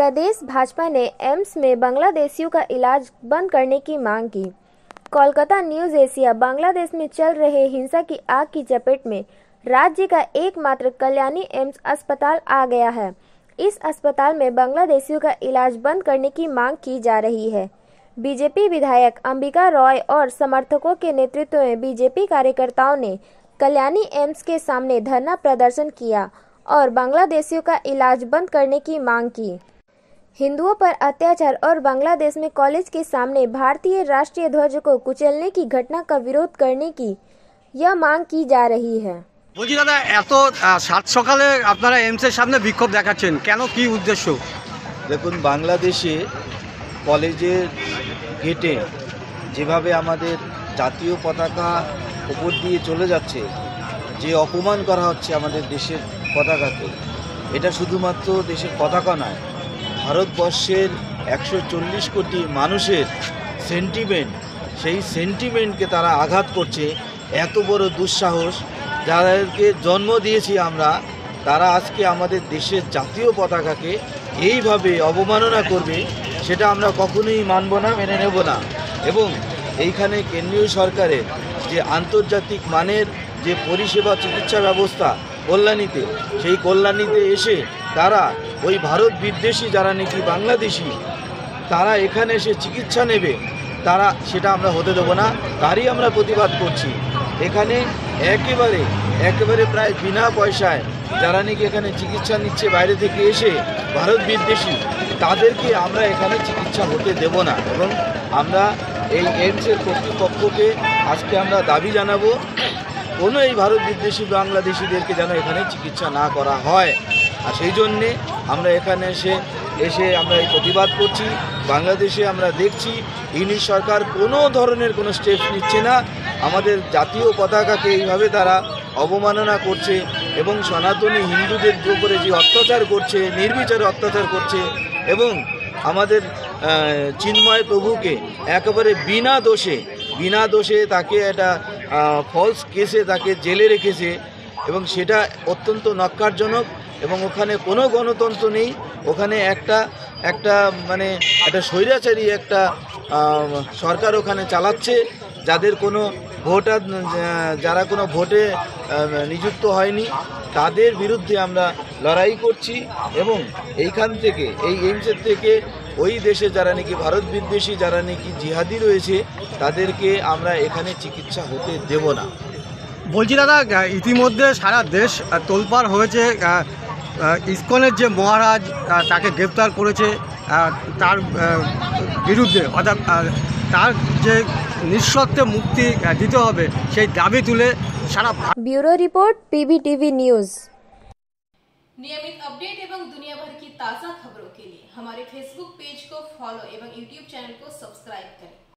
प्रदेश भाजपा ने एम्स में बांग्लादेशियों का इलाज बंद करने की मांग की। कोलकाता न्यूज एशिया बांग्लादेश में चल रहे हिंसा की आग की चपेट में राज्य का एकमात्र कल्याणी एम्स अस्पताल आ गया है। इस अस्पताल में बांग्लादेशियों का इलाज बंद करने की मांग की जा रही है। बीजेपी विधायक अंबिका रॉय और समर्थकों के नेतृत्व में बीजेपी कार्यकर्ताओं ने कल्याणी एम्स के सामने धरना प्रदर्शन किया और बांग्लादेशियों का इलाज बंद करने की मांग की। हिंदुओं पर अत्याचार और बांग्लादेश में कॉलेज के सामने भारतीय राष्ट्रीय ध्वज को कुचलने की घटना का विरोध करने की यह मांग की जा रही है। বলছি দাদা, এত সাত সকালে আপনারা এমসের সামনে বিক্ষোভ দেখাচ্ছেন কেন, কি উদ্দেশ্য? দেখুন, বাংলাদেশে কলেজের গেটে যেভাবে আমাদের জাতীয় পতাকা উপর দিয়ে চলে যাচ্ছে, যে অপমান করা হচ্ছে আমাদের দেশের পতাকাকে, এটা শুধুমাত্র দেশের পতাকা নয়, ভারতবর্ষের 140 কোটি মানুষের সেন্টিমেন্ট, সেই সেন্টিমেন্টকে তারা আঘাত করছে। এত বড় দুঃসাহস, যাদেরকে জন্ম দিয়েছি আমরা, তারা আজকে আমাদের দেশের জাতীয় পতাকাকে এইভাবে অবমাননা করবে, সেটা আমরা কখনোই মানব না, মেনে নেব না। এবং এইখানে কেন্দ্রীয় সরকারের যে আন্তর্জাতিক মানের যে পরিষেবা চিকিৎসা ব্যবস্থা কল্যাণীতে, সেই কল্যাণীতে এসে তারা ওই ভারত বিদ্বেষী যারা নাকি বাংলাদেশি, তারা এখানে এসে চিকিৎসা নেবে, তারা সেটা আমরা হতে দেবো না। তারই আমরা প্রতিবাদ করছি। এখানে একেবারে প্রায় বিনা পয়সায় যারা নাকি এখানে চিকিৎসা নিচ্ছে বাইরে থেকে এসে, ভারত বিদ্বেষী, তাদেরকে আমরা এখানে চিকিৎসা হতে দেব না। এবং আমরা এই এইমসের কর্তৃপক্ষকে আজকে আমরা দাবি জানাবো, কোনো এই ভারত বিদ্বেষী বাংলাদেশিদেরকে যেন এখানে চিকিৎসা না করা হয়। আর সেই জন্যে আমরা এখানে এসে আমরা এই প্রতিবাদ করছি। বাংলাদেশে আমরা দেখছি ইউনিট সরকার কোনো ধরনের কোনো স্টেপ নিচ্ছে না। আমাদের জাতীয় পতাকাকে এইভাবে তারা অবমাননা করছে এবং সনাতনী হিন্দুদের উপরে যে অত্যাচার করছে, নির্বিচারে অত্যাচার করছে, এবং আমাদের চিন্ময় প্রভুকে একেবারে বিনা দোষে তাকে একটা ফলস কেসে তাকে জেলে রেখেছে, এবং সেটা অত্যন্ত নক্কারজনক। এবং ওখানে কোনো গণতন্ত্র নেই, ওখানে একটা স্বৈরাচারী একটা সরকার ওখানে চালাচ্ছে, যাদের কোনো ভোটার, যারা কোনো ভোটে নিযুক্ত হয়নি, তাদের বিরুদ্ধে আমরা লড়াই করছি। এবং এইখান থেকে, এই এইমসের থেকে ওই দেশে যারা নাকি ভারত বিদ্বেষী, যারা নাকি জিহাদি রয়েছে, তাদেরকে আমরা এখানে চিকিৎসা হতে দেব না। বলছি দাদা, ইতিমধ্যে সারা দেশ তোলপাড় হয়েছে, ইসকনের যে মহারাজ তাকে গ্রেপ্তার করেছে, তার বিরুদ্ধে, অর্থাৎ তার যে নিঃশর্তে মুক্তি দিতে হবে সেই দাবি তুলে সারা। Bureau report PBTV news. नियमित अपडेट एवं दुनिया भर की ताज़ा खबरों के लिए हमारे फेसबुक पेज को फॉलो एवं यूट्यूब चैनल को सब्सक्राइब करें।